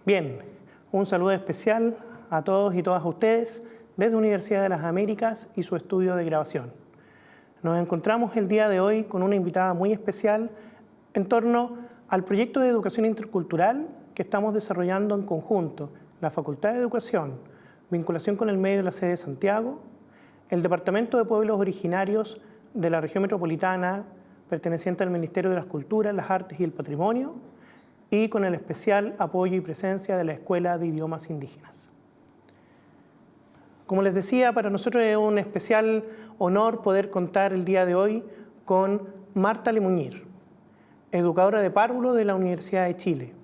Bien, un saludo especial a todos y todas ustedes desde Universidad de las Américas y su estudio de grabación. Nos encontramos el día de hoy con una invitada muy especial en torno al proyecto de educación intercultural que estamos desarrollando en conjunto la Facultad de Educación, vinculación con el medio de la sede de Santiago, el Departamento de Pueblos Originarios de la Región Metropolitana, perteneciente al Ministerio de las Culturas, las Artes y el Patrimonio, y con el especial apoyo y presencia de la Escuela de Idiomas Indígenas. Como les decía, para nosotros es un especial honor poder contar el día de hoy con Marta Lemuñir, educadora de párvulo de la Universidad de Chile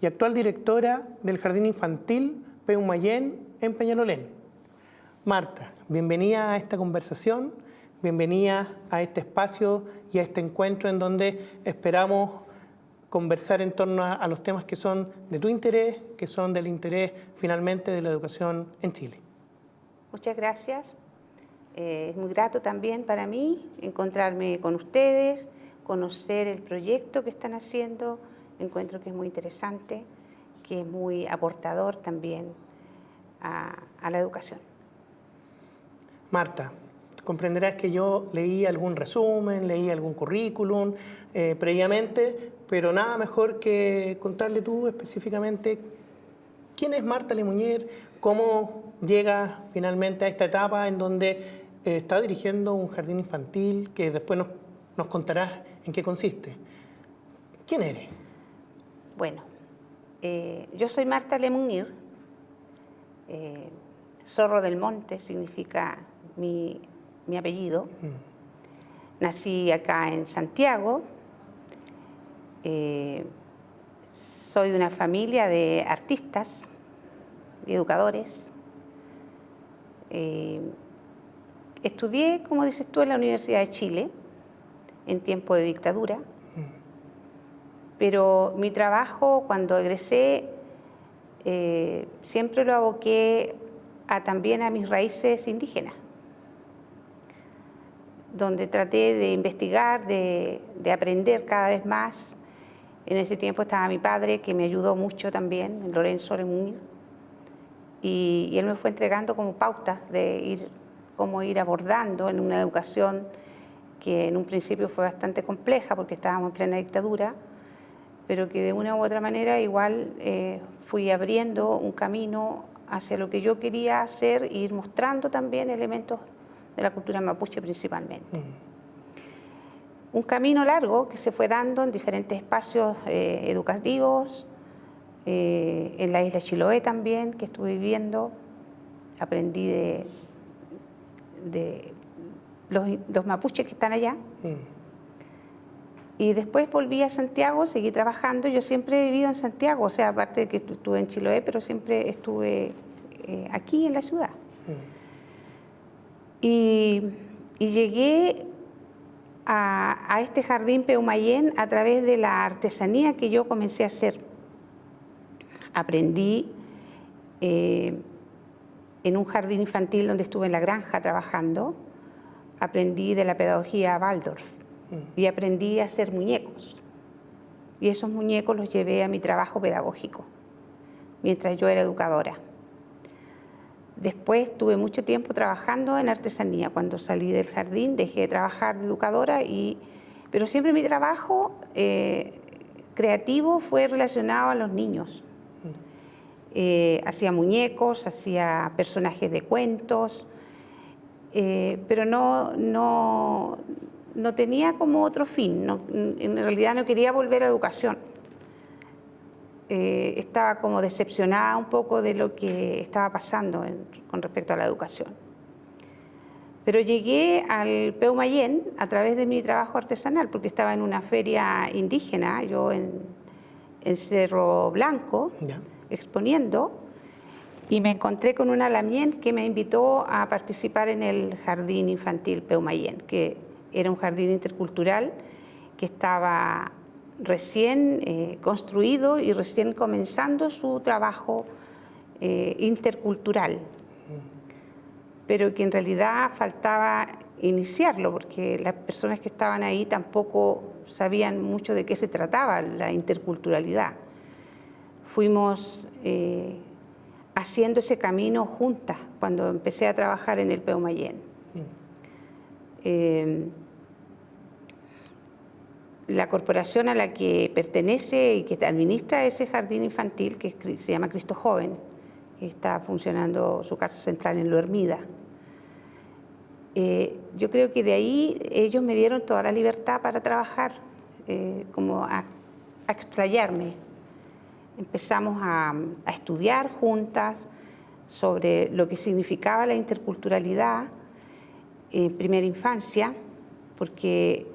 y actual directora del Jardín Infantil Peumayén en Peñalolén. Marta, bienvenida a esta conversación, bienvenida a este espacio y a este encuentro en donde esperamos conversar en torno a los temas que son de tu interés, que son del interés finalmente de la educación en Chile. Muchas gracias. Es muy grato también para mí encontrarme con ustedes, conocer el proyecto que están haciendo. Encuentro que es muy interesante, que es muy aportador también a la educación. Marta, comprenderás que yo leí algún resumen, leí algún currículum previamente, pero nada mejor que contarle tú específicamente quién es Marta Lemuñir, cómo llega finalmente a esta etapa en donde está dirigiendo un jardín infantil, que después nos contarás en qué consiste. ¿Quién eres? Bueno, yo soy Marta Lemuñir. Zorro del Monte significa mi apellido. Nací acá en Santiago. Soy de una familia de artistas, de educadores. Estudié, como dices tú, en la Universidad de Chile, en tiempo de dictadura. Pero mi trabajo, cuando egresé, siempre lo aboqué también a mis raíces indígenas, donde traté de investigar, de aprender cada vez más. En ese tiempo estaba mi padre, que me ayudó mucho también, Lorenzo Lemuñir, y él me fue entregando como pautas de cómo ir abordando en una educación que en un principio fue bastante compleja porque estábamos en plena dictadura, pero que de una u otra manera igual fui abriendo un camino hacia lo que yo quería hacer e ir mostrando también elementos de la cultura mapuche principalmente. Un camino largo que se fue dando en diferentes espacios educativos, en la isla Chiloé también, que estuve viviendo. Aprendí de los mapuches que están allá. Y después volví a Santiago, seguí trabajando. Yo siempre he vivido en Santiago, o sea, aparte de que estuve en Chiloé, pero siempre estuve aquí en la ciudad. Y llegué a este jardín Peumayén a través de la artesanía que yo comencé a hacer. Aprendí en un jardín infantil donde estuve en la granja trabajando, aprendí de la pedagogía Waldorf y aprendí a hacer muñecos. Y esos muñecos los llevé a mi trabajo pedagógico, mientras yo era educadora. Después tuve mucho tiempo trabajando en artesanía. Cuando salí del jardín dejé de trabajar de educadora, pero siempre mi trabajo creativo fue relacionado a los niños. Hacía muñecos, hacía personajes de cuentos, pero no tenía como otro fin. En realidad no quería volver a educación. Estaba como decepcionada un poco de lo que estaba pasando con respecto a la educación. Pero llegué al Peumayén a través de mi trabajo artesanal, porque estaba en una feria indígena, yo en Cerro Blanco, exponiendo, y me encontré con una lamien que me invitó a participar en el Jardín Infantil Peumayén, que era un jardín intercultural que estaba recién construido y recién comenzando su trabajo intercultural, pero que en realidad faltaba iniciarlo porque las personas que estaban ahí tampoco sabían mucho de qué se trataba la interculturalidad. fuimos haciendo ese camino juntas cuando empecé a trabajar en el Peumayén. La corporación a la que pertenece y que administra ese jardín infantil, que se llama Cristo Joven, que está funcionando su casa central en Lo Hermida. Yo creo que de ahí ellos me dieron toda la libertad para trabajar, como a explayarme. Empezamos a estudiar juntas sobre lo que significaba la interculturalidad en primera infancia, porque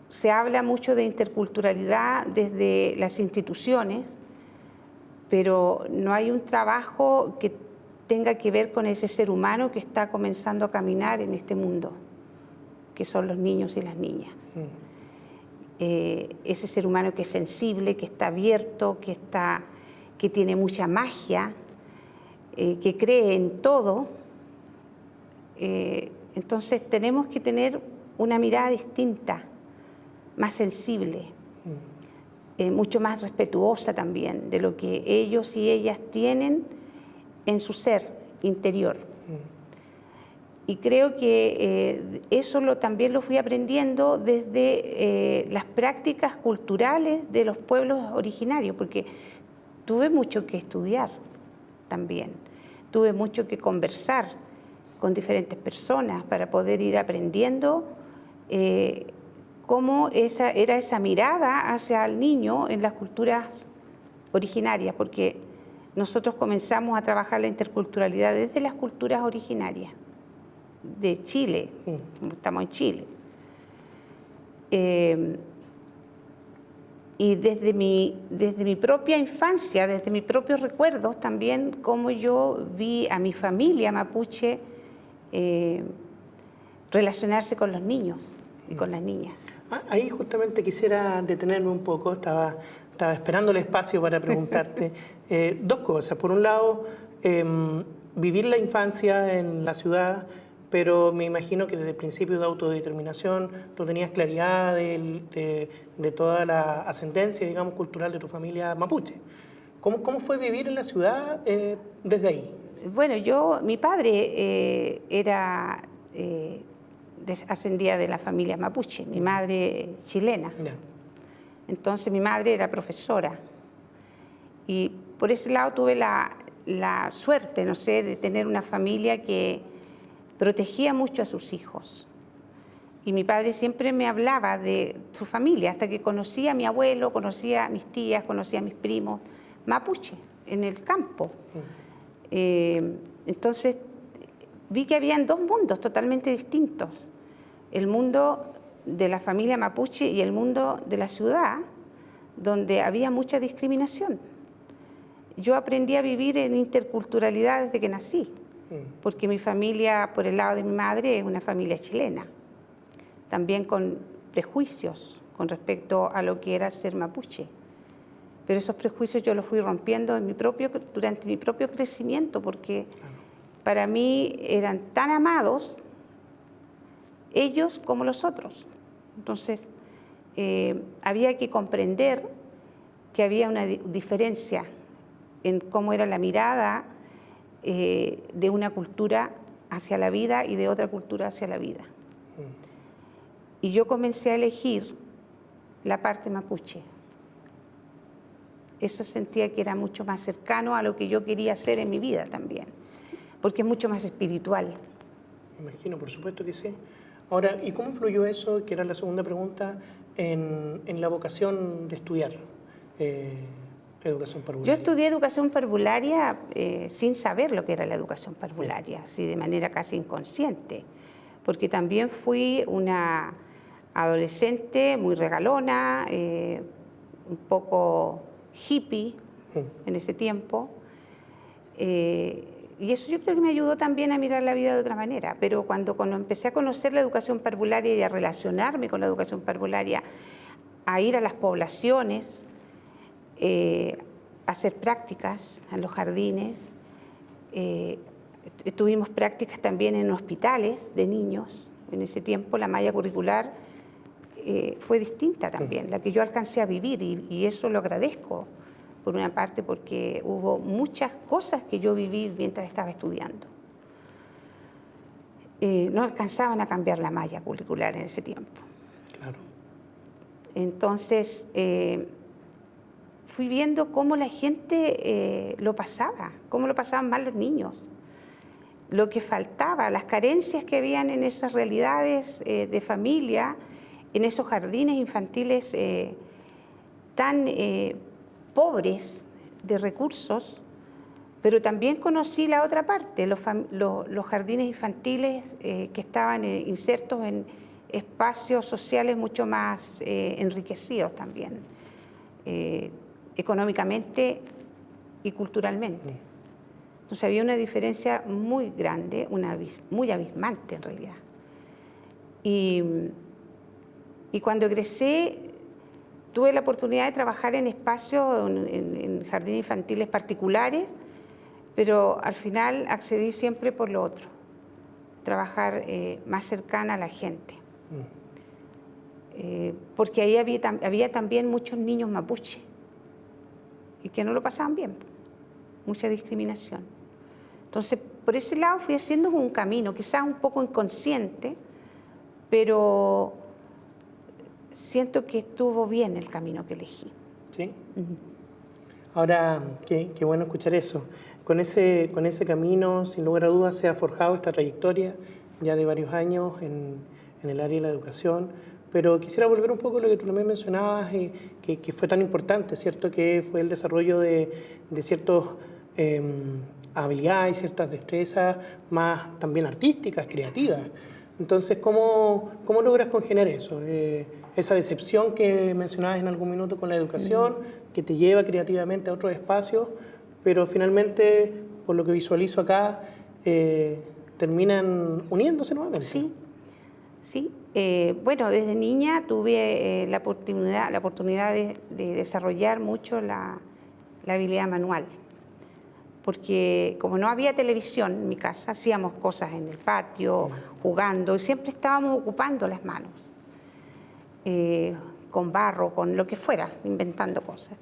se habla mucho de interculturalidad desde las instituciones, pero no hay un trabajo que tenga que ver con ese ser humano que está comenzando a caminar en este mundo, que son los niños y las niñas. Sí. Ese ser humano que es sensible, que está abierto, que tiene mucha magia, que cree en todo. Entonces tenemos que tener una mirada distinta, más sensible, mucho más respetuosa también de lo que ellos y ellas tienen en su ser interior. Y creo que eso también lo fui aprendiendo desde las prácticas culturales de los pueblos originarios, porque tuve mucho que estudiar también, tuve mucho que conversar con diferentes personas para poder ir aprendiendo cómo era esa mirada hacia el niño en las culturas originarias, porque nosotros comenzamos a trabajar la interculturalidad desde las culturas originarias de Chile, como estamos en Chile. Y desde mi propia infancia, desde mis propios recuerdos también, cómo yo vi a mi familia mapuche relacionarse con los niños y con las niñas. Ahí justamente quisiera detenerme un poco, estaba esperando el espacio para preguntarte dos cosas. Por un lado, vivir la infancia en la ciudad, pero me imagino que desde el principio de autodeterminación tú tenías claridad de toda la ascendencia, digamos, cultural de tu familia mapuche. ¿Cómo fue vivir en la ciudad desde ahí? Bueno, mi padre ascendía de la familia mapuche, mi madre chilena. Yeah. Entonces mi madre era profesora y por ese lado tuve la suerte, no sé, de tener una familia que protegía mucho a sus hijos. Y mi padre siempre me hablaba de su familia, hasta que conocí a mi abuelo, conocí a mis tías, conocí a mis primos mapuche en el campo. Entonces vi que habían dos mundos totalmente distintos. El mundo de la familia mapuche y el mundo de la ciudad, donde había mucha discriminación. Yo aprendí a vivir en interculturalidad desde que nací, porque mi familia, por el lado de mi madre, es una familia chilena, también con prejuicios con respecto a lo que era ser mapuche. Pero esos prejuicios yo los fui rompiendo durante mi propio crecimiento, porque para mí eran tan amados ellos como los otros. Entonces, había que comprender que había una diferencia en cómo era la mirada de una cultura hacia la vida y de otra cultura hacia la vida. Y yo comencé a elegir la parte mapuche. Eso sentía que era mucho más cercano a lo que yo quería hacer en mi vida también, porque es mucho más espiritual. Me imagino, por supuesto que sí. Ahora, ¿y cómo influyó eso, que era la segunda pregunta, en la vocación de estudiar educación parvularia? Yo estudié educación parvularia sin saber lo que era la educación parvularia, así de manera casi inconsciente, porque también fui una adolescente muy regalona, un poco hippie en ese tiempo, y eso yo creo que me ayudó también a mirar la vida de otra manera. Pero cuando empecé a conocer la educación parvularia y a relacionarme con la educación parvularia, a ir a las poblaciones, a hacer prácticas en los jardines, tuvimos prácticas también en hospitales de niños. En ese tiempo la malla curricular fue distinta también, la que yo alcancé a vivir, y eso lo agradezco, por una parte porque hubo muchas cosas que yo viví mientras estaba estudiando. No alcanzaban a cambiar la malla curricular en ese tiempo. Claro. Entonces, fui viendo cómo la gente lo pasaba, cómo lo pasaban mal los niños, lo que faltaba, las carencias que habían en esas realidades de familia, en esos jardines infantiles tan pobres de recursos, pero también conocí la otra parte, los jardines infantiles que estaban insertos en espacios sociales mucho más enriquecidos también, económicamente y culturalmente. Entonces había una diferencia muy grande, muy abismante en realidad. Y cuando egresé, tuve la oportunidad de trabajar en espacios, en jardines infantiles particulares, pero al final accedí siempre por lo otro, trabajar más cercana a la gente. Porque ahí había también muchos niños mapuche y que no lo pasaban bien, mucha discriminación. Entonces, por ese lado fui haciendo un camino, quizás un poco inconsciente, pero siento que estuvo bien el camino que elegí. ¿Sí? Ahora, qué bueno escuchar eso. Con ese camino, sin lugar a dudas, se ha forjado esta trayectoria ya de varios años en el área de la educación. Pero quisiera volver un poco a lo que tú también mencionabas, que fue tan importante, ¿cierto? Que fue el desarrollo de ciertas habilidades, ciertas destrezas más también artísticas, creativas. Entonces, ¿cómo logras congeniar eso? Esa decepción que mencionabas en algún minuto con la educación, que te lleva creativamente a otros espacios, pero finalmente, por lo que visualizo acá, terminan uniéndose nuevamente. Sí, sí. Bueno, desde niña tuve la oportunidad de desarrollar mucho la habilidad manual, porque como no había televisión en mi casa, hacíamos cosas en el patio, jugando, y siempre estábamos ocupando las manos, con barro, con lo que fuera, inventando cosas.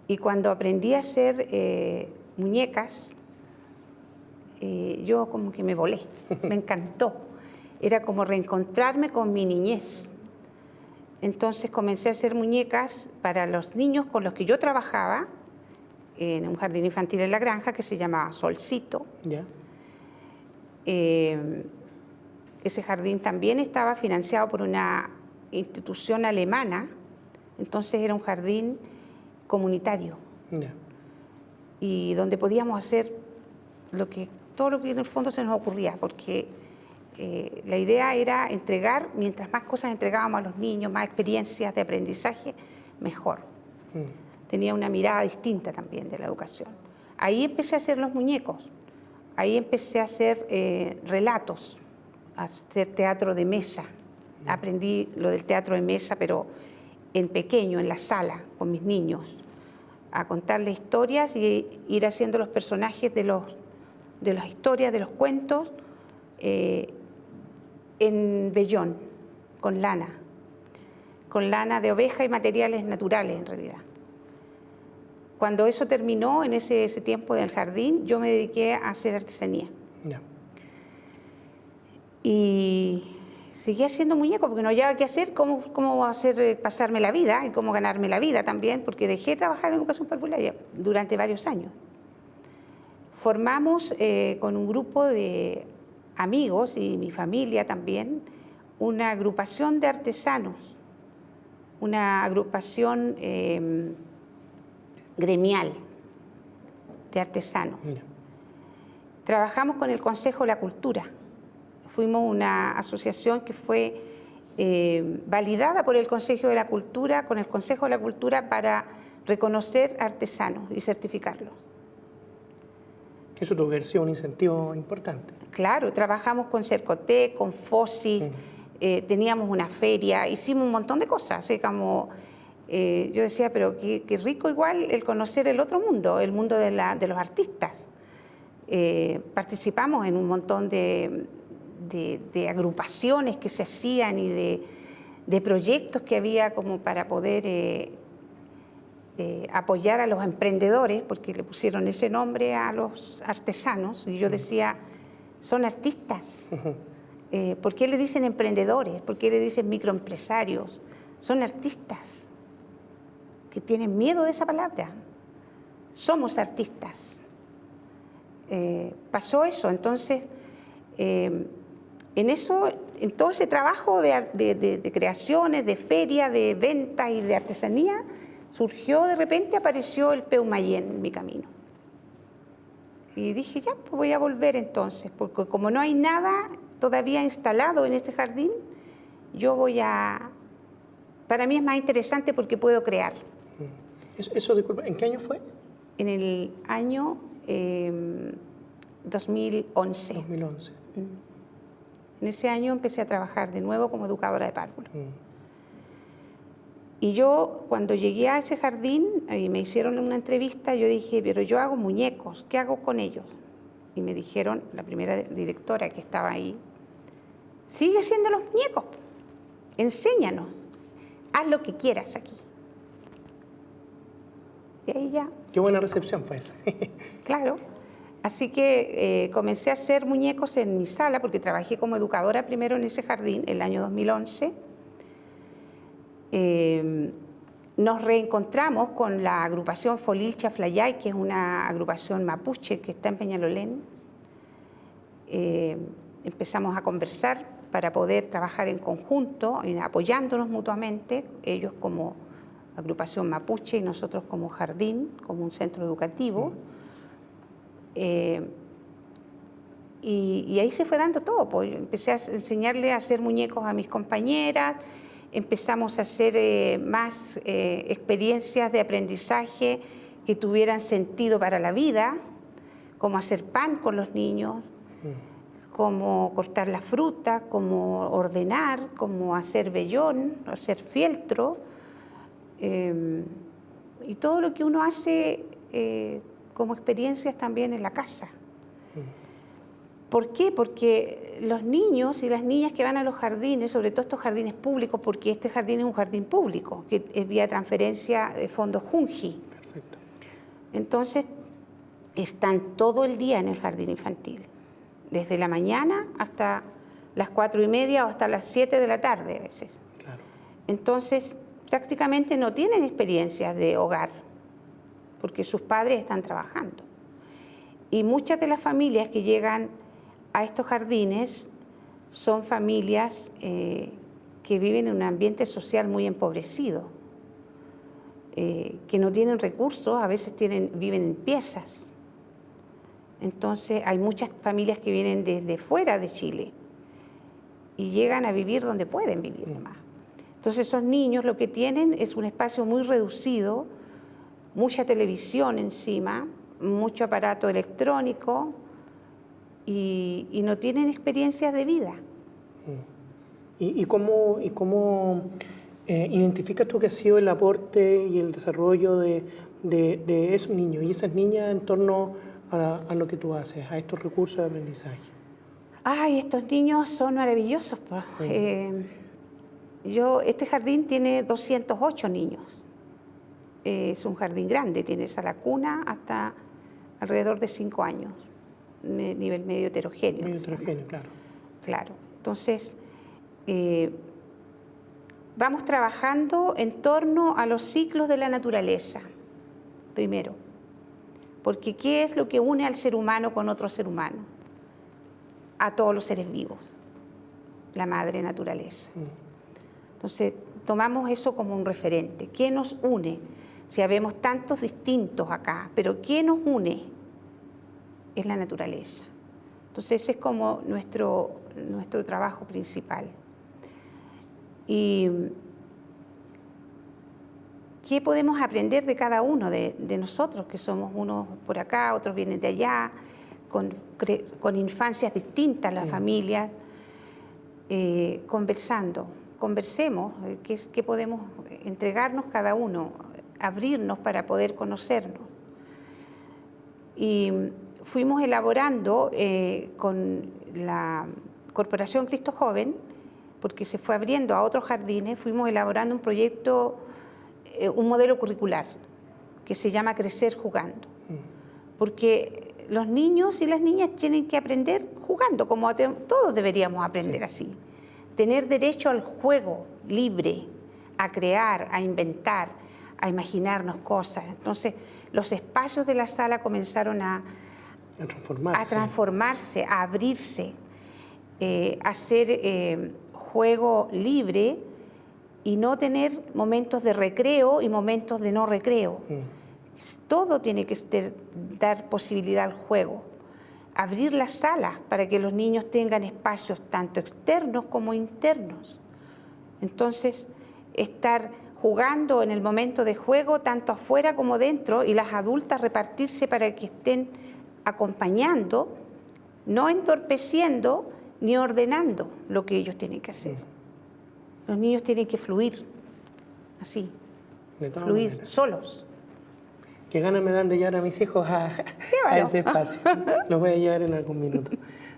Y cuando aprendí a hacer muñecas, yo como que me volé, me encantó. Era como reencontrarme con mi niñez. Entonces comencé a hacer muñecas para los niños con los que yo trabajaba en un jardín infantil en la granja que se llamaba Solcito. ¿Ya? Ese jardín también estaba financiado por una institución alemana, entonces era un jardín comunitario. ¿Ya? Y donde podíamos hacer todo lo que en el fondo se nos ocurría, porque la idea era entregar, mientras más cosas entregábamos a los niños, más experiencias de aprendizaje, mejor. Tenía una mirada distinta también de la educación. Ahí empecé a hacer los muñecos, ahí empecé a hacer relatos, a hacer teatro de mesa. Aprendí lo del teatro de mesa, pero en pequeño, en la sala, con mis niños, a contarles historias y ir haciendo los personajes de las historias, de los cuentos, en vellón, con lana de oveja y materiales naturales en realidad. Cuando eso terminó, en ese tiempo del jardín, yo me dediqué a hacer artesanía. Yeah. Y seguí haciendo muñecos porque no había qué hacer, cómo hacer pasarme la vida y cómo ganarme la vida también, porque dejé de trabajar en educación parvularia durante varios años. Formamos con un grupo de amigos y mi familia también, una agrupación de artesanos, una agrupación gremial de artesanos. Mira. Trabajamos con el Consejo de la Cultura. Fuimos una asociación que fue validada por el Consejo de la Cultura, con el Consejo de la Cultura para reconocer artesanos y certificarlos. Eso tuvo que haber sido un incentivo importante. Claro, trabajamos con Cercotec, con FOSIS, teníamos una feria, hicimos un montón de cosas. Así como, yo decía, pero qué rico igual el conocer el otro mundo, el mundo de los artistas. Participamos en un montón de agrupaciones que se hacían y de proyectos que había como para poder apoyar a los emprendedores, porque le pusieron ese nombre a los artesanos, y yo decía, son artistas. ¿Por qué le dicen emprendedores? ¿Por qué le dicen microempresarios? Son artistas que tienen miedo de esa palabra. Somos artistas. Pasó eso, entonces, en todo ese trabajo de creaciones, de feria, de ventas y de artesanía, surgió de repente, apareció el Peumayén en mi camino. Y dije, ya, pues voy a volver entonces, porque como no hay nada todavía instalado en este jardín, yo voy a... Para mí es más interesante porque puedo crear. Eso, disculpa, ¿en qué año fue? En el año 2011. 2011. En ese año empecé a trabajar de nuevo como educadora de párvulos. Y yo, cuando llegué a ese jardín y me hicieron una entrevista, yo dije, pero yo hago muñecos, ¿qué hago con ellos? Y me dijeron, la primera directora que estaba ahí, sigue haciendo los muñecos, enséñanos, haz lo que quieras aquí. Y ahí ya... Qué buena recepción fue esa. Claro. Así que comencé a hacer muñecos en mi sala, porque trabajé como educadora primero en ese jardín, el año 2011. Nos reencontramos con la agrupación Folil Chaflayay, que es una agrupación mapuche que está en Peñalolén. Empezamos a conversar para poder trabajar en conjunto, apoyándonos mutuamente, ellos como agrupación mapuche y nosotros como jardín, como un centro educativo. Y ahí se fue dando todo, pues empecé a enseñarle a hacer muñecos a mis compañeras, empezamos a hacer más experiencias de aprendizaje que tuvieran sentido para la vida, como hacer pan con los niños, como cortar la fruta, como ordenar, como hacer vellón, hacer fieltro, y todo lo que uno hace como experiencias también en la casa. ¿Por qué? Porque los niños y las niñas que van a los jardines, sobre todo estos jardines públicos, porque este jardín es un jardín público, que es vía transferencia de fondos Junji. Perfecto. Entonces, están todo el día en el jardín infantil, desde la mañana hasta las 4:30 o hasta las 7 de la tarde a veces. Claro. Entonces, prácticamente no tienen experiencias de hogar, porque sus padres están trabajando. Y muchas de las familias que llegan a estos jardines son familias que viven en un ambiente social muy empobrecido, que no tienen recursos, a veces viven en piezas. Entonces hay muchas familias que vienen desde fuera de Chile y llegan a vivir donde pueden vivir nomás. Entonces esos niños lo que tienen es un espacio muy reducido, mucha televisión encima, mucho aparato electrónico y no tienen experiencias de vida. ¿Y cómo identificas tú que ha sido el aporte y el desarrollo de esos niños y esas niñas en torno a lo que tú haces, a estos recursos de aprendizaje? Ay, estos niños son maravillosos. Este jardín tiene 208 niños. Es un jardín grande, tiene sala cuna hasta alrededor de 5 años, nivel medio heterogéneo. Medio heterogéneo, claro. Claro, entonces vamos trabajando en torno a los ciclos de la naturaleza, primero, porque ¿qué es lo que une al ser humano con otro ser humano? A todos los seres vivos, la madre naturaleza. Entonces tomamos eso como un referente. ¿Qué nos une? Si habemos tantos distintos acá, pero ¿qué nos une? Es la naturaleza. Entonces ese es como nuestro trabajo principal. ¿Y qué podemos aprender de cada uno de nosotros? Que somos unos por acá, otros vienen de allá, con infancias distintas las familias, conversemos, qué podemos entregarnos cada uno, abrirnos para poder conocernos. Y fuimos elaborando con la Corporación Cristo Joven, porque se fue abriendo a otros jardines, fuimos elaborando un proyecto, un modelo curricular que se llama Crecer Jugando. Porque los niños y las niñas tienen que aprender jugando, como todos deberíamos aprender así. Tener derecho al juego libre, a crear, a inventar, a imaginarnos cosas. Entonces, los espacios de la sala comenzaron a transformarse, a abrirse, a ser juego libre y no tener momentos de recreo y momentos de no recreo. Todo tiene que dar posibilidad al juego. Abrir las salas para que los niños tengan espacios tanto externos como internos. Entonces, estar jugando en el momento de juego tanto afuera como dentro y las adultas repartirse para que estén acompañando, no entorpeciendo ni ordenando lo que ellos tienen que hacer. Los niños tienen que fluir, así, fluir solos. Qué ganas me dan de llevar a mis hijos a ese espacio. Los voy a llevar en algún minuto.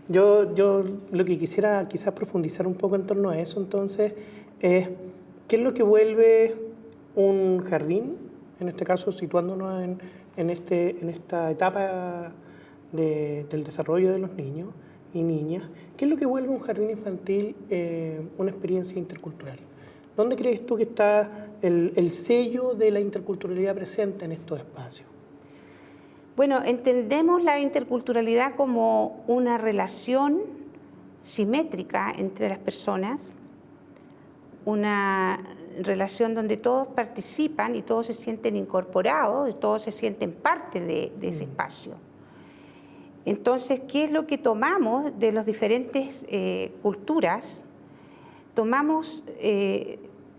Yo lo que quisiera quizás profundizar un poco en torno a eso entonces es ¿qué es lo que vuelve un jardín, en este caso situándonos en esta etapa del desarrollo de los niños y niñas, qué es lo que vuelve un jardín infantil una experiencia intercultural? ¿Dónde crees tú que está el sello de la interculturalidad presente en estos espacios? Bueno, entendemos la interculturalidad como una relación simétrica entre las personas, una relación donde todos participan y todos se sienten incorporados y todos se sienten parte de ese espacio. Entonces, ¿qué es lo que tomamos de las diferentes culturas? Tomamos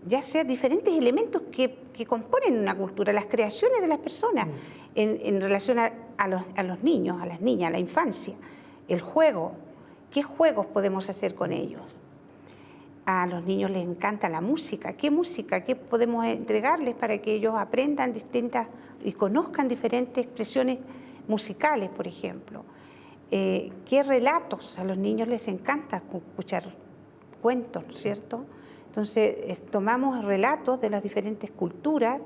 ya sea diferentes elementos que componen una cultura, las creaciones de las personas en relación a los niños, a las niñas, a la infancia, el juego. ¿Qué juegos podemos hacer con ellos? A los niños les encanta la música. ¿Qué música? ¿Qué podemos entregarles para que ellos aprendan distintas y conozcan diferentes expresiones musicales, por ejemplo? ¿Qué relatos? A los niños les encanta escuchar cuentos, ¿no es cierto? Entonces, tomamos relatos de las diferentes culturas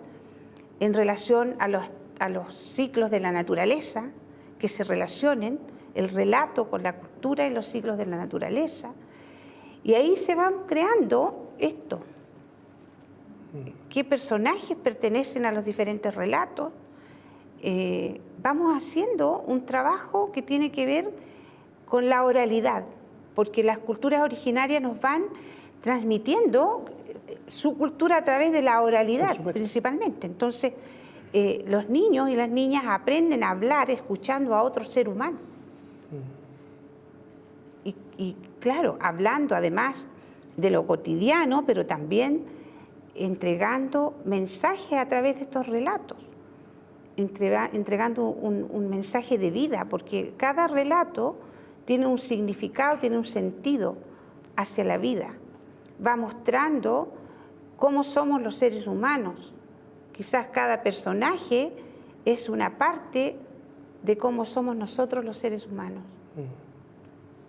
en relación a los ciclos de la naturaleza, que se relacionen el relato con la cultura y los ciclos de la naturaleza. Y ahí se van creando esto. ¿Qué personajes pertenecen a los diferentes relatos? Vamos haciendo un trabajo que tiene que ver con la oralidad, porque las culturas originarias nos van transmitiendo su cultura a través de la oralidad, principalmente. Entonces, los niños y las niñas aprenden a hablar escuchando a otro ser humano. Y claro, hablando además de lo cotidiano, pero también entregando mensajes a través de estos relatos, entregando un mensaje de vida, porque cada relato tiene un significado, tiene un sentido hacia la vida. Va mostrando cómo somos los seres humanos. Quizás cada personaje es una parte de cómo somos nosotros los seres humanos.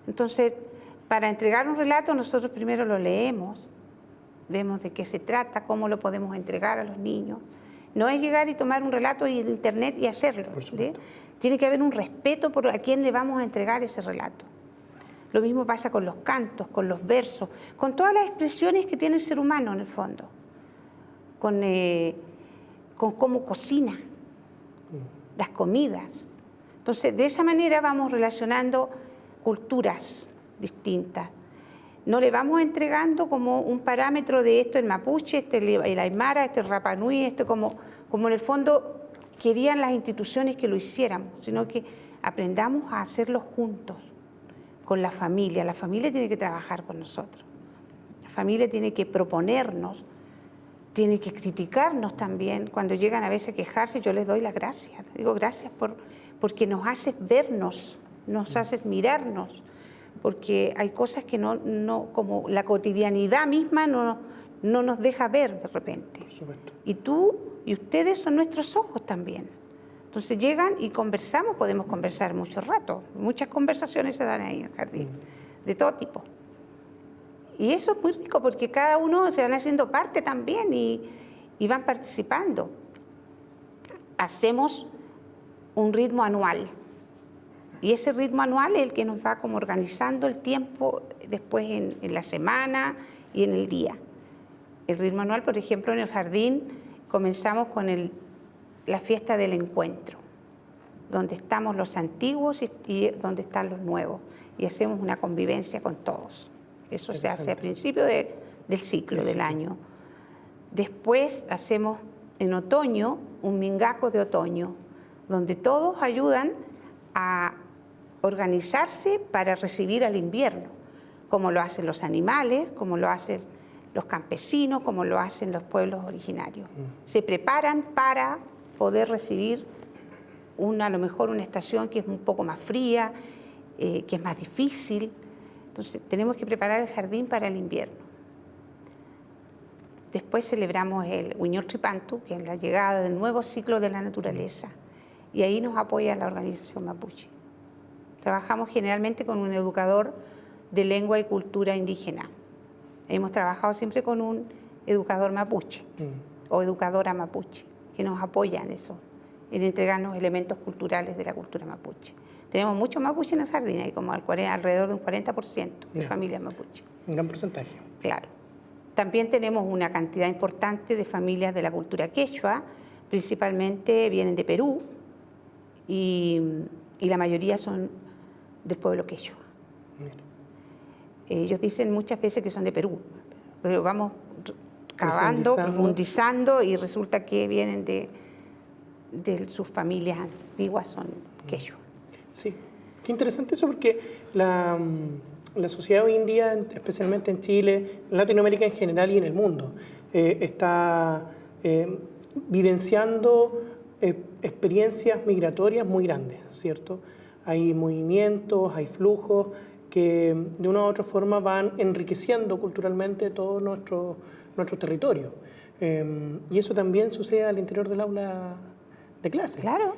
Entonces, para entregar un relato, nosotros primero lo leemos, vemos de qué se trata, cómo lo podemos entregar a los niños. No es llegar y tomar un relato en internet y hacerlo. Tiene que haber un respeto por a quién le vamos a entregar ese relato. Lo mismo pasa con los cantos, con los versos, con todas las expresiones que tiene el ser humano en el fondo, con cómo cocina, las comidas. Entonces, de esa manera vamos relacionando culturas distintas. No le vamos entregando como un parámetro de esto el mapuche, el aymara, el Rapa Nui, esto como en el fondo querían las instituciones que lo hiciéramos, sino que aprendamos a hacerlo juntos, con la familia. La familia tiene que trabajar con nosotros. La familia tiene que proponernos, tiene que criticarnos también. Cuando llegan a veces a quejarse, yo les doy las gracias. Digo gracias porque nos haces vernos, nos haces mirarnos, porque hay cosas que no como la cotidianidad misma no nos deja ver de repente. Y tú y ustedes son nuestros ojos también. Entonces llegan y conversamos, podemos conversar mucho rato, muchas conversaciones se dan ahí en el jardín, de todo tipo. Y eso es muy rico porque cada uno se van haciendo parte también y van participando. hacemos un ritmo anual. Y ese ritmo anual es el que nos va como organizando el tiempo después en la semana y en el día. El ritmo anual, por ejemplo, en el jardín comenzamos con la fiesta del encuentro, donde estamos los antiguos y donde están los nuevos. Y hacemos una convivencia con todos. Eso se hace al principio del ciclo, del año. Después hacemos en otoño un mingaco de otoño, donde todos ayudan a organizarse para recibir al invierno, como lo hacen los animales, como lo hacen los campesinos, como lo hacen los pueblos originarios. Se preparan para poder recibir a lo mejor una estación que es un poco más fría, que es más difícil. Entonces tenemos que preparar el jardín para el invierno. Después celebramos el Huiñol-Tripantu, que es la llegada del nuevo ciclo de la naturaleza, y ahí nos apoya la organización mapuche. Trabajamos generalmente con un educador de lengua y cultura indígena. Hemos trabajado siempre con un educador mapuche o educadora mapuche, que nos apoya en eso, en entregarnos elementos culturales de la cultura mapuche. Tenemos muchos mapuches en el jardín, hay como alrededor de un 40% de familias mapuche. Un gran porcentaje. Claro. También tenemos una cantidad importante de familias de la cultura quechua, principalmente vienen de Perú y la mayoría son del pueblo quechua. Ellos dicen muchas veces que son de Perú, pero vamos cavando, profundizando y resulta que vienen de sus familias antiguas, son quechua. Sí, qué interesante eso porque la sociedad hoy en día, especialmente en Chile, en Latinoamérica en general y en el mundo, está vivenciando experiencias migratorias muy grandes, ¿cierto? Hay movimientos, hay flujos que de una u otra forma van enriqueciendo culturalmente todo nuestro territorio. Y eso también sucede al interior del aula de clase. Claro.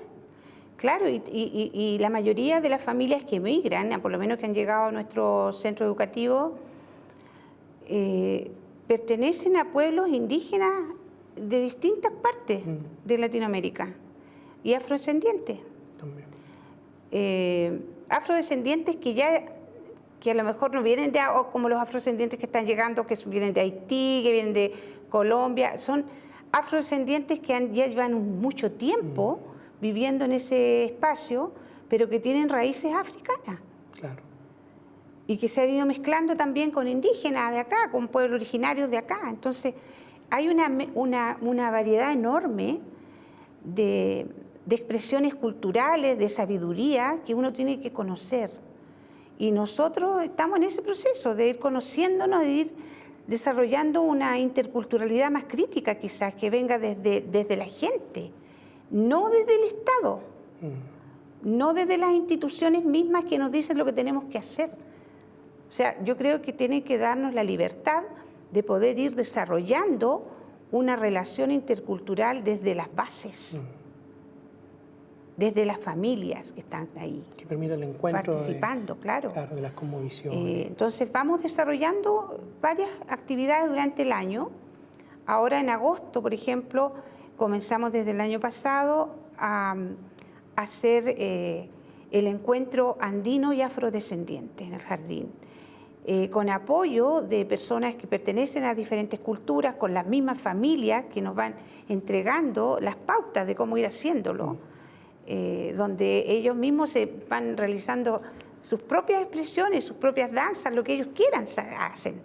Claro, y la mayoría de las familias que emigran, por lo menos que han llegado a nuestro centro educativo, pertenecen a pueblos indígenas de distintas partes de Latinoamérica y afrodescendientes. También. Afrodescendientes que a lo mejor no vienen como los afrodescendientes que están llegando, que vienen de Haití, que vienen de Colombia, son afrodescendientes que ya llevan mucho tiempo viviendo en ese espacio, pero que tienen raíces africanas. Claro. Y que se han ido mezclando también con indígenas de acá, con pueblos originarios de acá. Entonces, hay una variedad enorme de expresiones culturales, de sabiduría que uno tiene que conocer. Y nosotros estamos en ese proceso de ir conociéndonos, de ir desarrollando una interculturalidad más crítica quizás, que venga desde la gente, no desde el Estado, no desde las instituciones mismas que nos dicen lo que tenemos que hacer. O sea, yo creo que tienen que darnos la libertad de poder ir desarrollando una relación intercultural desde las bases, desde las familias que están ahí. Que permita el encuentro. Participando, claro. Claro, de las cosmovisiones. Entonces vamos desarrollando varias actividades durante el año. Ahora en agosto, por ejemplo, comenzamos desde el año pasado a hacer el encuentro andino y afrodescendiente en el jardín, con apoyo de personas que pertenecen a diferentes culturas, con las mismas familias que nos van entregando las pautas de cómo ir haciéndolo, donde ellos mismos se van realizando sus propias expresiones, sus propias danzas, lo que ellos quieran hacen,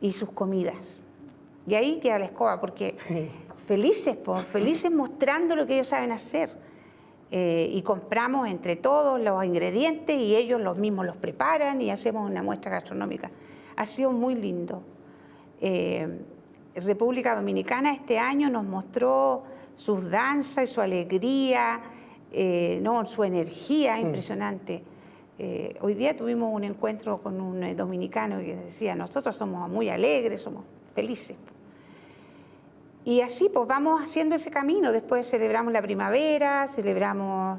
y sus comidas. Y ahí queda la escoba, porque felices mostrando lo que ellos saben hacer. Y compramos entre todos los ingredientes y ellos los mismos los preparan y hacemos una muestra gastronómica. Ha sido muy lindo. República Dominicana este año nos mostró sus danzas y su alegría, su energía impresionante. Hoy día tuvimos un encuentro con un dominicano que decía, nosotros somos muy alegres, somos felices. Y así pues vamos haciendo ese camino. Después celebramos la primavera, celebramos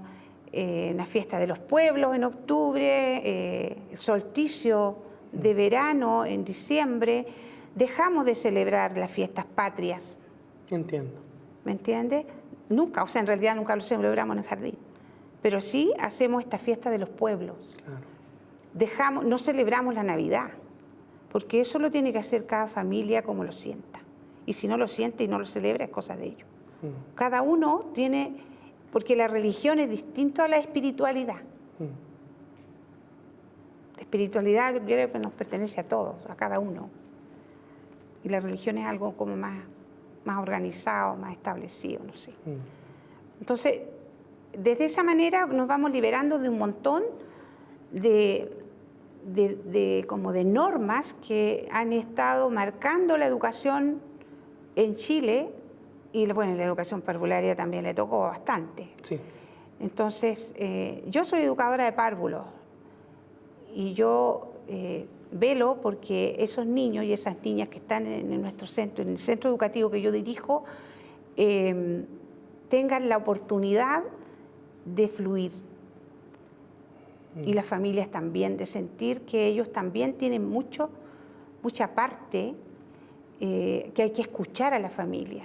la fiesta de los pueblos en octubre, el solsticio de verano en diciembre. Dejamos de celebrar las fiestas patrias. Entiendo. ¿Me entiendes? nunca, o sea, en realidad nunca lo celebramos en el jardín, pero sí hacemos esta fiesta de los pueblos. Claro. No celebramos la Navidad, porque eso lo tiene que hacer cada familia como lo sienta. Y si no lo siente y no lo celebra, es cosa de ellos. Cada uno tiene, porque la religión es distinto a la espiritualidad. La espiritualidad yo creo que nos pertenece a todos, a cada uno. Y la religión es algo como más organizado, más establecido, no sé. Entonces, desde esa manera nos vamos liberando de un montón como de normas que han estado marcando la educación en Chile, y bueno, la educación parvularia también le tocó bastante. Sí. Entonces, yo soy educadora de párvulos y yo velo porque esos niños y esas niñas que están en nuestro centro, en el centro educativo que yo dirijo, tengan la oportunidad de fluir. Y las familias también, de sentir que ellos también tienen mucha parte que hay que escuchar a la familia.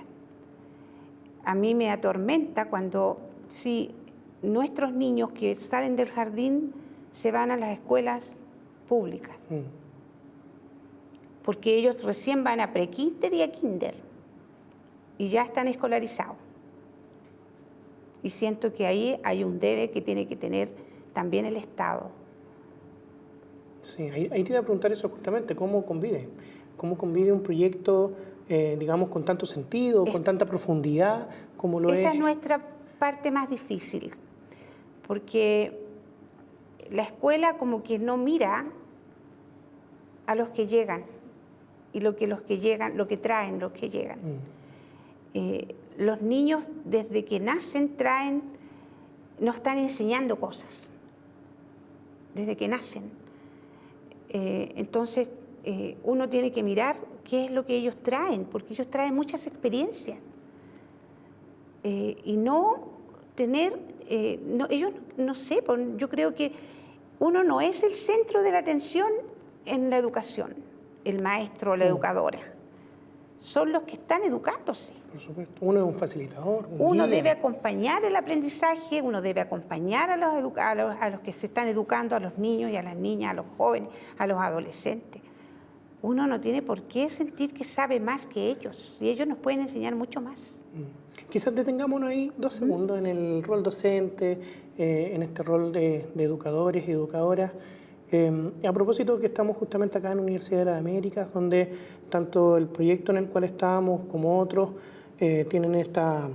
A mí me atormenta cuando nuestros niños que salen del jardín se van a las escuelas públicas. Porque ellos recién van a pre-kinder y a kinder y ya están escolarizados. Y siento que ahí hay un debe que tiene que tener también el Estado. Sí, ahí te iba a preguntar eso justamente, ¿cómo convive? ¿Cómo convive un proyecto, digamos, con tanto sentido, con tanta profundidad como lo es? Esa es nuestra parte más difícil, porque la escuela como que no mira a los que llegan y los que llegan, lo que traen los que llegan. Los niños desde que nacen nos están enseñando cosas, desde que nacen. Entonces uno tiene que mirar qué es lo que ellos traen, porque ellos traen muchas experiencias. Y no tener, ellos no sé, yo creo que uno no es el centro de la atención en la educación, el maestro o la educadora. Son los que están educándose. Por supuesto, uno es un facilitador, uno guía. debe acompañar el aprendizaje, uno debe acompañar a los que se están educando, a los niños y a las niñas, a los jóvenes, a los adolescentes. Uno no tiene por qué sentir que sabe más que ellos, y ellos nos pueden enseñar mucho más. Quizás detengámonos ahí 2 segundos en el rol docente, en este rol de educadores y educadoras. A propósito que estamos justamente acá en la Universidad de las Américas, donde tanto el proyecto en el cual estamos como otros tienen están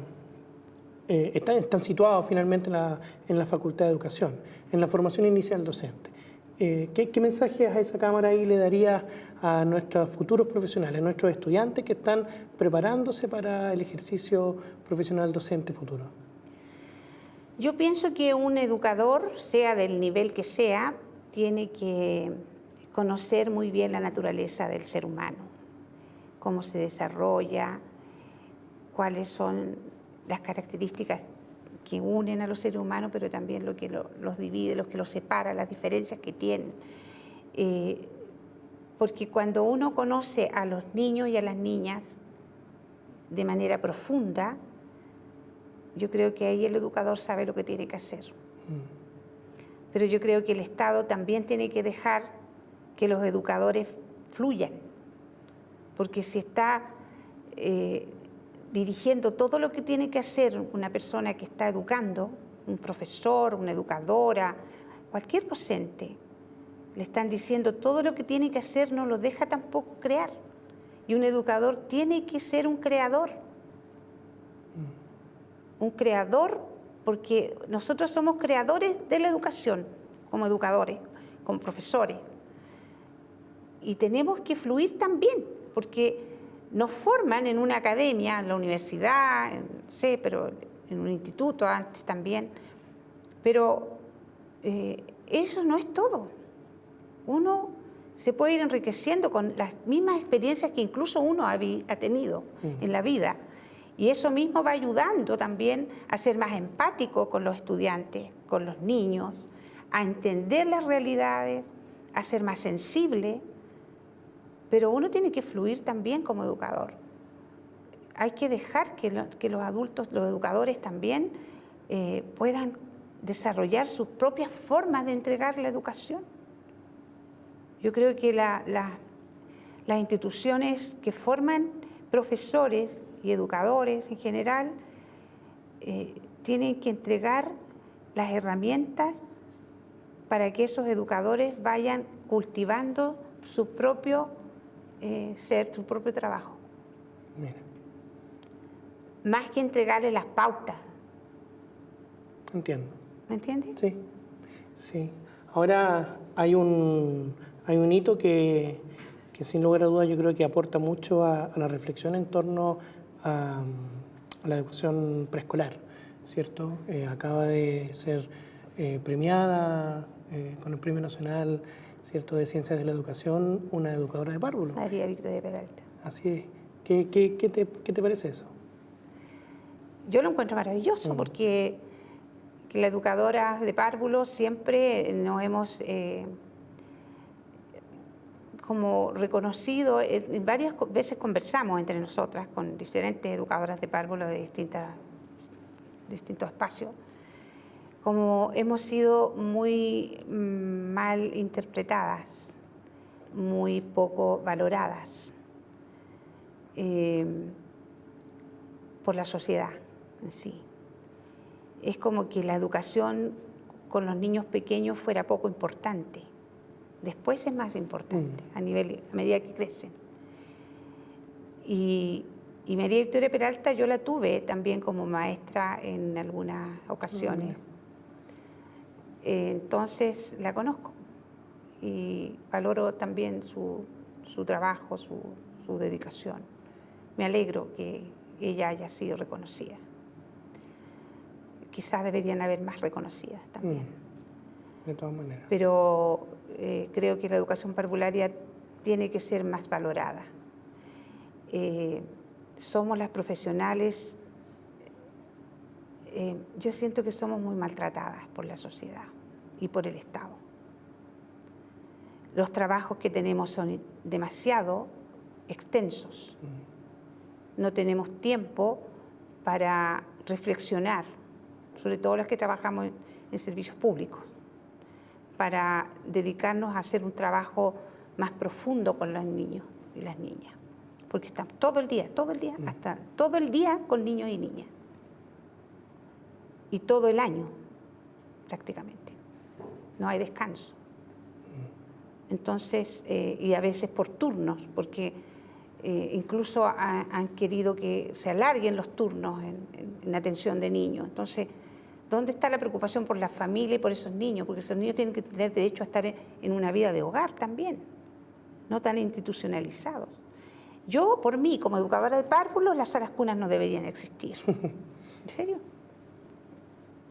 situados finalmente en la Facultad de Educación, en la formación inicial docente. ¿Qué mensajes a esa Cámara ahí le daría a nuestros futuros profesionales, a nuestros estudiantes que están preparándose para el ejercicio profesional docente futuro? Yo pienso que un educador, sea del nivel que sea, tiene que conocer muy bien la naturaleza del ser humano, cómo se desarrolla, cuáles son las características que unen a los seres humanos, pero también lo que los divide, lo que los separa, las diferencias que tienen. Porque cuando uno conoce a los niños y a las niñas de manera profunda, yo creo que ahí el educador sabe lo que tiene que hacer. Pero yo creo que el Estado también tiene que dejar que los educadores fluyan, porque si está dirigiendo todo lo que tiene que hacer una persona que está educando, un profesor, una educadora, cualquier docente, le están diciendo todo lo que tiene que hacer, no lo deja tampoco crear. Y un educador tiene que ser un creador. Un creador, porque nosotros somos creadores de la educación, como educadores, como profesores. Y tenemos que fluir también, porque nos forman en una academia, en la universidad, pero en un instituto antes también, pero eso no es todo. Uno se puede ir enriqueciendo con las mismas experiencias que incluso uno ha tenido en la vida. Y eso mismo va ayudando también a ser más empático con los estudiantes, con los niños, a entender las realidades, a ser más sensible. Pero uno tiene que fluir también como educador. hay que dejar que los adultos, los educadores también puedan desarrollar sus propias formas de entregar la educación. Yo creo que las instituciones que forman profesores y educadores en general tienen que entregar las herramientas para que esos educadores vayan cultivando su propio ser, su propio trabajo. Mira. Más que entregarle las pautas. Entiendo. ¿Me entiendes? Sí, sí. Ahora hay un hito que sin lugar a dudas yo creo que aporta mucho a la reflexión en torno a la educación preescolar, ¿cierto? Acaba de ser premiada con el Premio Nacional, ¿cierto?, de Ciencias de la Educación, una educadora de párvulos. María Victoria Peralta. Así es. ¿Qué te parece eso? Yo lo encuentro maravilloso porque que las educadoras de párvulos siempre nos hemos como reconocido, varias veces conversamos entre nosotras con diferentes educadoras de párvulos de distintos espacios, como hemos sido muy mal interpretadas, muy poco valoradas por la sociedad en sí. Es como que la educación con los niños pequeños fuera poco importante. Después es más importante, a medida que crecen. Y María Victoria Peralta yo la tuve también como maestra en algunas ocasiones. Entonces la conozco y valoro también su trabajo, su dedicación. Me alegro que ella haya sido reconocida. Quizás deberían haber más reconocidas también. De todas maneras. Pero creo que la educación parvularia tiene que ser más valorada. Somos las profesionales, yo siento que somos muy maltratadas por la sociedad y por el Estado. Los trabajos que tenemos son demasiado extensos. No tenemos tiempo para reflexionar, sobre todo las que trabajamos en servicios públicos, para dedicarnos a hacer un trabajo más profundo con los niños y las niñas, porque están todo el día, hasta todo el día con niños y niñas, y todo el año prácticamente, no hay descanso. Entonces, y a veces por turnos, porque incluso han querido que se alarguen los turnos en atención de niños. Entonces, ¿dónde está la preocupación por la familia y por esos niños? Porque esos niños tienen que tener derecho a estar en una vida de hogar también, no tan institucionalizados. Yo, por mí, como educadora de párvulos, las salas cunas no deberían existir. ¿En serio?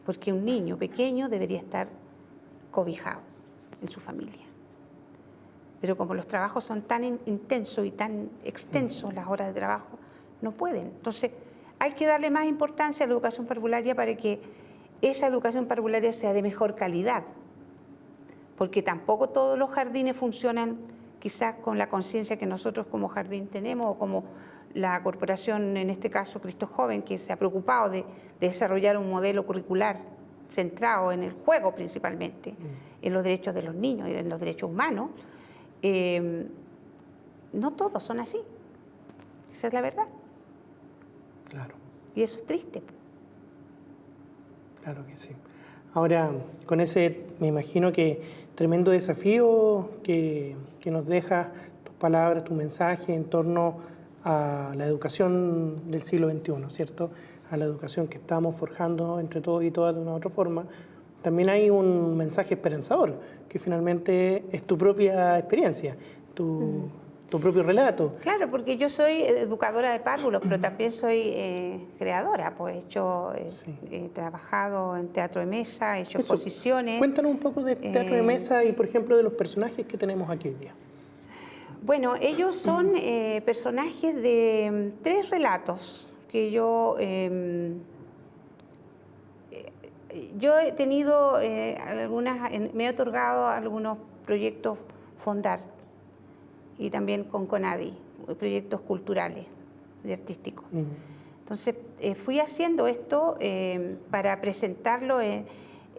Porque un niño pequeño debería estar cobijado en su familia. Pero como los trabajos son tan intensos y tan extensos, las horas de trabajo, no pueden. Entonces, hay que darle más importancia a la educación parvularia para que esa educación parvularia sea de mejor calidad, porque tampoco todos los jardines funcionan quizás con la conciencia que nosotros como jardín tenemos, o como la corporación, en este caso Cristo Joven, que se ha preocupado de desarrollar un modelo curricular centrado en el juego principalmente, en los derechos de los niños y en los derechos humanos. No todos son así, esa es la verdad. Claro. Y eso es triste. Claro que sí. Ahora, con ese, me imagino que tremendo desafío que nos deja tus palabras, tu mensaje en torno a la educación del siglo XXI, ¿cierto? A la educación que estamos forjando entre todos y todas de una u otra forma. También hay un mensaje esperanzador, que finalmente es tu propia experiencia, tu propio relato. Claro, porque yo soy educadora de párvulos, pero también soy creadora, pues he trabajado en teatro de mesa, he hecho exposiciones. Cuéntanos un poco de teatro de mesa y, por ejemplo, de los personajes que tenemos aquí hoy día. Bueno, ellos son personajes de 3 relatos que yo he tenido me he otorgado algunos proyectos Fondar y también con CONADI, proyectos culturales de artístico. Entonces fui haciendo esto para presentarlo.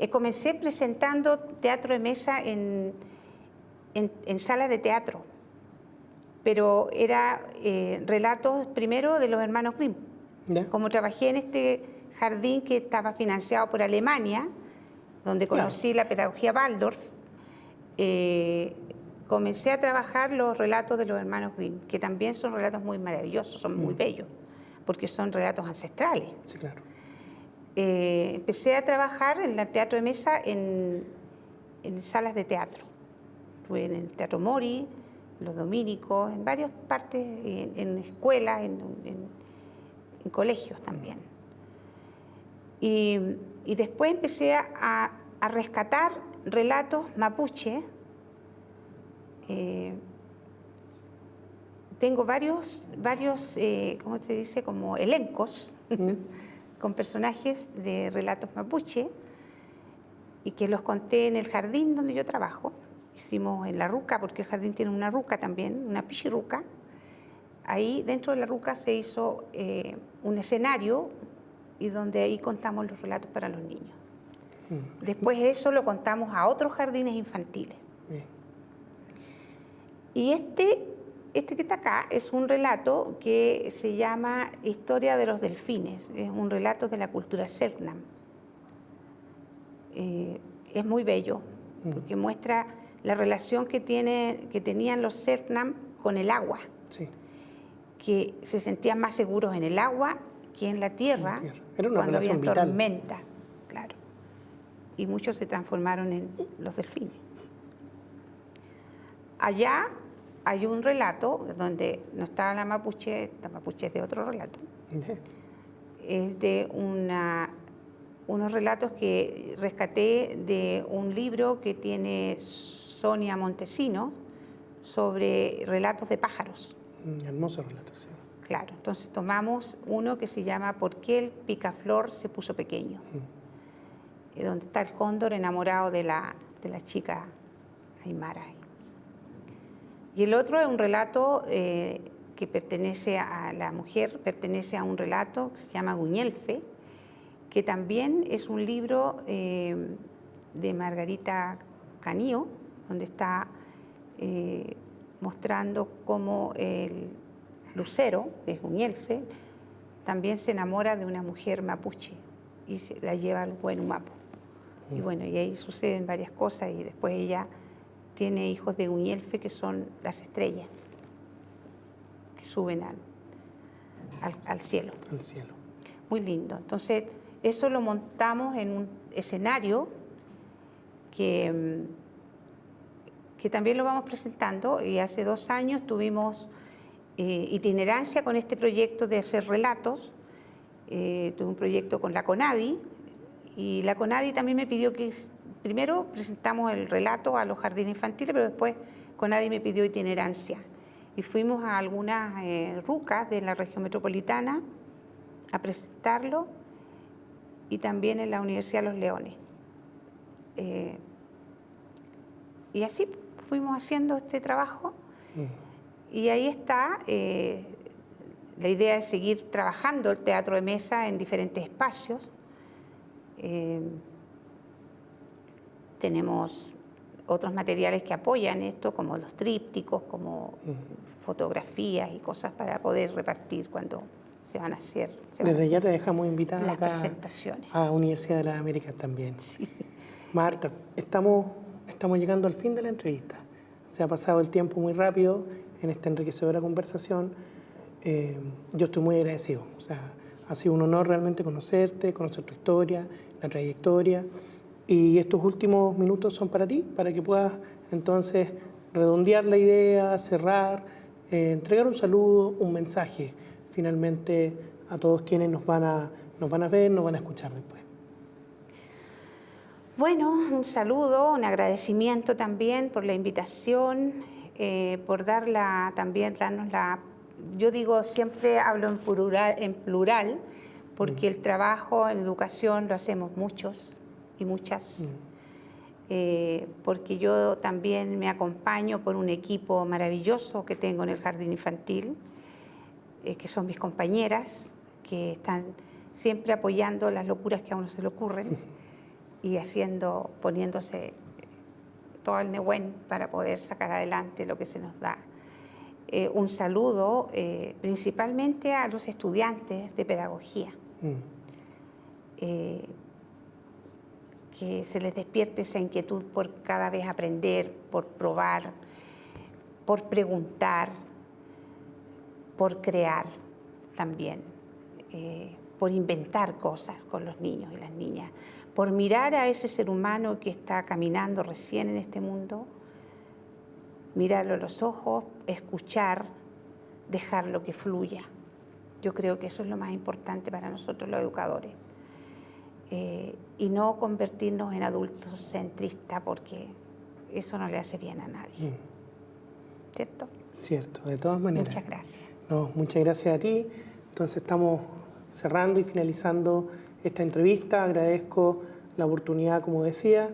Comencé presentando teatro de mesa en salas de teatro, pero era relatos primero de los hermanos Grimm. Como trabajé en este jardín que estaba financiado por Alemania, donde conocí la pedagogía Waldorf, comencé a trabajar los relatos de los hermanos Grimm, que también son relatos muy maravillosos, son muy bellos, porque son relatos ancestrales. Sí, claro. Empecé a trabajar en el teatro de mesa en salas de teatro. Estuve en el Teatro Mori, los dominicos, en varias partes, en escuelas, en colegios también. Y después empecé a rescatar relatos mapuche. Tengo varios ¿cómo se dice? Como elencos con personajes de relatos mapuche y que los conté en el jardín donde yo trabajo. Hicimos en la ruca, porque el jardín tiene una ruca también, una pichirruca. Ahí dentro de la ruca se hizo un escenario y donde ahí contamos los relatos para los niños. Después eso lo contamos a otros jardines infantiles. Y este que está acá es un relato que se llama Historia de los delfines. Es un relato de la cultura Selknam. Es muy bello, porque muestra la relación que tenían los Selknam con el agua. Sí. Que se sentían más seguros en el agua que en la tierra, Era una cuando había vital. tormenta, claro. Y muchos se transformaron en los delfines. Allá hay un relato donde no está la mapuche es de otro relato. Es de unos relatos que rescaté de un libro que tiene Sonia Montesinos sobre relatos de pájaros. Hermoso relato, sí. Claro, entonces tomamos uno que se llama ¿Por qué el picaflor se puso pequeño? Donde está el cóndor enamorado de la chica aymara. Y el otro es un relato que pertenece a la mujer, pertenece a un relato que se llama Guñelfe, que también es un libro de Margarita Canío, donde está mostrando cómo el lucero, que es Guñelfe, también se enamora de una mujer mapuche y se la lleva al Huenumapo. Y bueno, y ahí suceden varias cosas y después ella tiene hijos de Guñelfe que son las estrellas que suben al cielo. Al cielo. Muy lindo. Entonces, eso lo montamos en un escenario que también lo vamos presentando, y hace 2 años tuvimos itinerancia con este proyecto de hacer relatos. Tuve un proyecto con la CONADI, y la CONADI también me pidió que primero presentamos el relato a los jardines infantiles, pero después CONADI me pidió itinerancia. Y fuimos a algunas rucas de la región metropolitana a presentarlo, y también en la Universidad de Los Leones. Y así fuimos haciendo este trabajo. Y ahí está, la idea es seguir trabajando el teatro de mesa en diferentes espacios. Tenemos otros materiales que apoyan esto, como los trípticos, como fotografías y cosas para poder repartir cuando se van a hacer. Desde ya te dejamos invitada las acá presentaciones. a Universidad de las Américas también. Sí. Marta, estamos llegando al fin de la entrevista. Se ha pasado el tiempo muy rápido en esta enriquecedora conversación. Yo estoy muy agradecido. O sea, ha sido un honor realmente conocerte, conocer tu historia, la trayectoria. Y estos últimos minutos son para ti, para que puedas entonces redondear la idea, cerrar, entregar un saludo, un mensaje, finalmente, a todos quienes nos van a ver, nos van a escuchar después. Bueno, un saludo, un agradecimiento también por la invitación, por darnos la... Yo digo, siempre hablo en plural, porque el trabajo en educación lo hacemos muchos y muchas, porque yo también me acompaño por un equipo maravilloso que tengo en el jardín infantil, que son mis compañeras, que están siempre apoyando las locuras que a uno se le ocurren y poniéndose todo el nehuén para poder sacar adelante lo que se nos da. Un saludo principalmente a los estudiantes de pedagogía. Que se les despierte esa inquietud por cada vez aprender, por probar, por preguntar, por crear también, por inventar cosas con los niños y las niñas, por mirar a ese ser humano que está caminando recién en este mundo, mirarlo a los ojos, escuchar, dejarlo que fluya. Yo creo que eso es lo más importante para nosotros los educadores. Y no convertirnos en adultos centristas, porque eso no le hace bien a nadie. ¿Cierto? Cierto, de todas maneras. Muchas gracias. No, muchas gracias a ti. Entonces estamos cerrando y finalizando esta entrevista. Agradezco la oportunidad, como decía,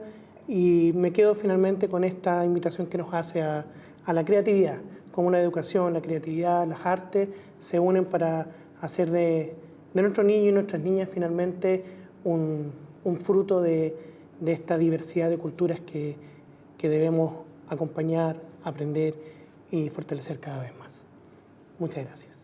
y me quedo finalmente con esta invitación que nos hace a la creatividad. Como la educación, la creatividad, las artes se unen para hacer de nuestros niños y nuestras niñas finalmente un fruto de esta diversidad de culturas que debemos acompañar, aprender y fortalecer cada vez más. Muchas gracias.